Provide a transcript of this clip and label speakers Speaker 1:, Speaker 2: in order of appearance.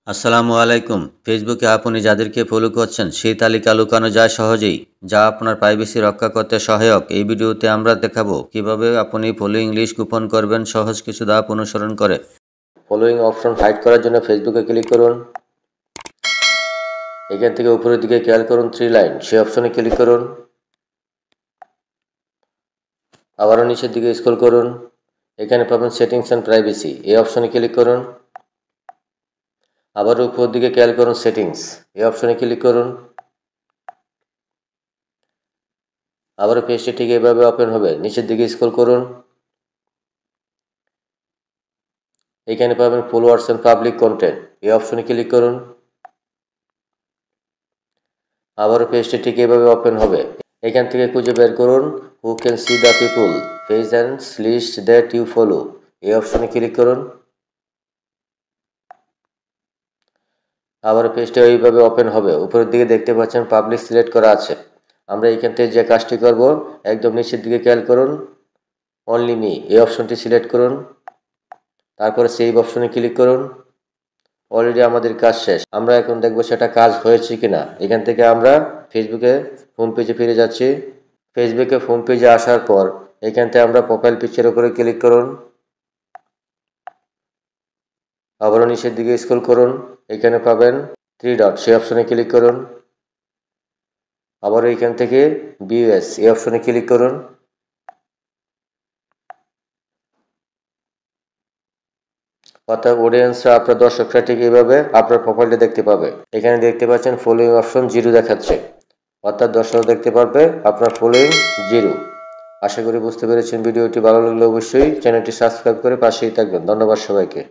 Speaker 1: আসসালামু আলাইকুম। ফেসবুকে আপনি যাদেরকে ফলো করছেন সেই তালিকা লুকানো যায় সহজেই, যা আপনার প্রাইভেসি রক্ষা করতে সহায়ক। এই ভিডিওতে আমরা দেখাবো কিভাবে আপনি ফলোইং লিস্ট গোপন করবেন সহজ কিছু ধাপ অনুসরণ করে। ফলোইং অপশন হাইড করার জন্য ফেসবুকে ক্লিক করুন। এখান থেকে উপরের দিকে খেয়াল করুন 3 লাইন, সেই অপশনে ক্লিক করুন। আবারও নিচের দিকে স্ক্রল করুন। এখানে পাবেন সেটিংস অ্যান্ড প্রাইভেসি, এই অপশনে ক্লিক করুন। আবার উপর দিকে খেয়াল করুন সেটিংস, এই অপশনে ক্লিক করুন। আবারও পেজটি ঠিক এভাবে ওপেন হবে। নিচের দিকে স্ক্রল করুন। এখানে পাবেন ফলোয়ার্স এন্ড পাবলিক কন্টেন্ট, এই অপশনে ক্লিক করুন। আবারও পেজটি ঠিক এভাবে ওপেন হবে। এখান থেকে খুঁজে বের করুন who can see the people page and list that you follow, এই অপশনে ক্লিক করুন। আবার পেজটা এইভাবে ওপেন হবে। উপরের দিকে দেখতে পাচ্ছেন পাবলিক সিলেক্ট করা আছে। আমরা এখান থেকে যে কাজটি করব, একদম নিচের দিকে খেয়াল করুন, অনলি মি, এই অপশনটি সিলেক্ট করুন। তারপরে সেভ অপশনে ক্লিক করুন। অলরেডি আমাদের কাজ শেষ। আমরা এখন দেখব সেটা কাজ হয়েছে কিনা। এখান থেকে আমরা ফেসবুকে হোম পেজে ফিরে যাচ্ছি। ফেসবুকে হোম পেজে আসার পর এখান থেকে আমরা প্রোফাইল পিকচারের উপরে ক্লিক করুন। আবারও নিচের দিকে স্ক্রল করুন। এখানে পাবেন 3 ডট, সেই অপশনে ক্লিক করুন। আবারও এখান থেকে ভিউএস, এই অপশনে ক্লিক করুন। অর্থাৎ অডিয়েন্সরা, আপনার দর্শকরা ঠিক এইভাবে আপনার প্রোফাইলটা দেখতে পাবে। এখানে দেখতে পাচ্ছেন ফলোইং অপশন 0 দেখাচ্ছে, অর্থাৎ দর্শক দেখতে পারবে আপনার ফলোইং 0। আশা করি বুঝতে পেরেছেন। ভিডিওটি ভালো লাগলে অবশ্যই চ্যানেলটি সাবস্ক্রাইব করে পাশেই থাকবেন। ধন্যবাদ সবাইকে।